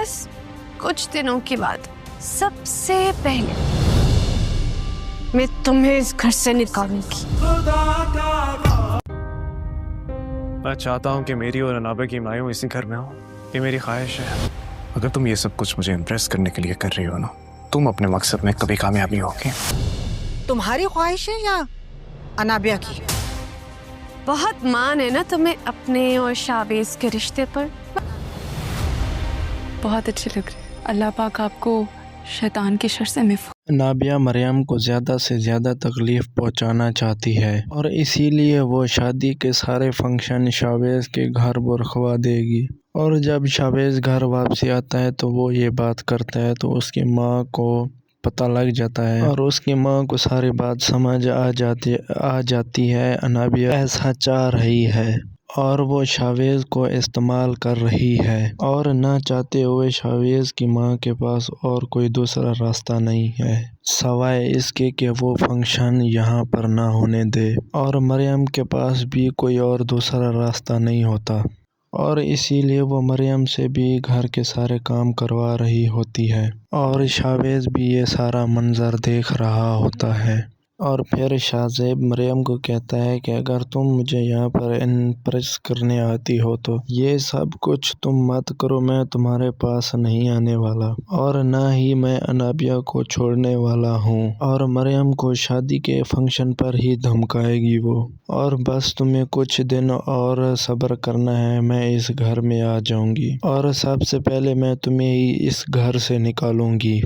बस कुछ दिनों के बाद सबसे पहले मैं तुम्हें इस घर से निकालूंगी। मैं चाहता हूँ कि मेरी और अनाबे की मायूं इसी घर में हो। ये मेरी ख्वाहिश है। अगर तुम ये सब कुछ मुझे इम्प्रेस करने के लिए कर रही हो ना, तुम अपने मकसद में कभी कामयाबी होगी। तुम्हारी ख्वाहिश है या अनाबिया की? बहुत मान है ना तुम्हें अपने और शावेज के रिश्ते पर। बहुत अच्छे लग रहे हैं। अल्लाह पाक आपको शैतान की शर से नाबिया मरियम को ज़्यादा से ज़्यादा तकलीफ़ पहुंचाना चाहती है और इसीलिए वो शादी के सारे फंक्शन शावेज़ के घर बरखवा देगी। और जब शावेज़ घर वापसी आता है तो वो ये बात करता है तो उसकी माँ को पता लग जाता है और उसकी माँ को सारी बात समझ आ जाती है अनाबिया ऐसा चाह रही है और वो शावेज़ को इस्तेमाल कर रही है और ना चाहते हुए शावेज़ की माँ के पास और कोई दूसरा रास्ता नहीं है सवाए इसके कि वो फंक्शन यहाँ पर ना होने दे। और मरियम के पास भी कोई और दूसरा रास्ता नहीं होता और इसीलिए वो मरियम से भी घर के सारे काम करवा रही होती है और शावेज़ भी ये सारा मंज़र देख रहा होता है। और फिर शाहज़ेब मरियम को कहता है कि अगर तुम मुझे यहाँ पर इम्प्रेस करने आती हो तो ये सब कुछ तुम मत करो, मैं तुम्हारे पास नहीं आने वाला और ना ही मैं अनाबिया को छोड़ने वाला हूँ। और मरियम को शादी के फंक्शन पर ही धमकाएगी वो और बस तुम्हें कुछ दिन और सब्र करना है, मैं इस घर में आ जाऊँगी और सबसे पहले मैं तुम्हें ही इस घर से निकालूँगी।